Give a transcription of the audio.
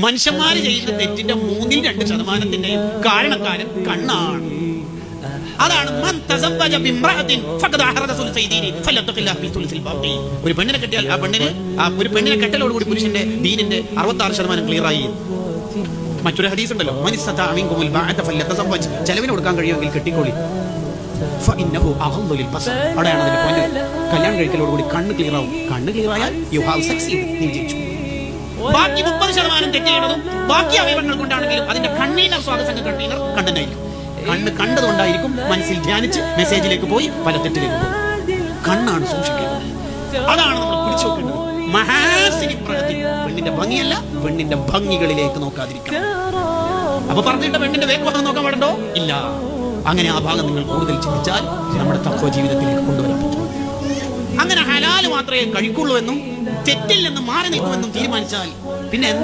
മനുഷ്യന്മാര് ചെയ്യുന്ന തെറ്റിന്റെ 2% കാരണക്കാരൻ കണ്ണാണ്. അതാണ് ഒരു പെണ്ണിനെ കെട്ടിയാൽ ഒരു പെണ്ണിനെ കെട്ടലോടുകൂടി പുരുഷന്റെ ദീനിന്റെ 66% ക്ലിയർ ആയി. മറ്റൊരു ഹദീസ് ഉണ്ടല്ലോ, ചെലവിന് കൊടുക്കാൻ കഴിയുമെങ്കിൽ കെട്ടിക്കോളി. അവിടെയാണ് അതിന്റെ പോയിന്റ്. കല്യാണം കഴിക്കലോടുകൂടി കണ്ണ് ക്ലിയർ ആവും. കണ്ണ് ക്ലിയർ ആയാൽ യു ഹാവ് സക്സീഡ്, നീ ജയിച്ചു. ബാക്കി 30% തെറ്റ് ചെയ്യണതും ബാക്കി അവയവങ്ങൾ കൊണ്ടാണെങ്കിലും അതിന്റെ കണ്ണീനർ സ്വാഗതസംഘ കണ്ണീനർ കണ്ണനായിരിക്കും. കണ്ണ് കണ്ടതുകൊണ്ടായിരിക്കും മനസ്സിൽ ധ്യാനിച്ച് മെസ്സേജിലേക്ക് പോയി പല തെറ്റിലേക്ക് പോകും. കണ്ണാണ് സൂക്ഷിക്കേണ്ടത്. അതാണ് നമ്മൾ പിടിച്ചു നോക്കേണ്ടത്. മഹാസിനി പ്രകൃതി, പെണ്ണിന്റെ ഭംഗിയല്ല, പെണ്ണിന്റെ ഭംഗികളിലേക്ക് നോക്കാതിരിക്കണം. അപ്പൊ പറഞ്ഞിട്ട് പെണ്ണിന്റെ വേഗഭാഗം നോക്കാൻ പാടുണ്ടോ? ഇല്ല. അങ്ങനെ ആ ഭാഗം നിങ്ങൾ കൂടുതൽ ചിന്തിച്ചാൽ നമ്മുടെ തഖ്വ ജീവിതത്തിലേക്ക് കൊണ്ടുവരാൻ പറ്റും. അങ്ങനെ ഹലാല് മാത്രമേ കഴിക്കുള്ളൂ എന്നും തെറ്റിൽ നിന്ന് മാറി നിൽക്കുമെന്നും തീരുമാനിച്ചാൽ പിന്നെ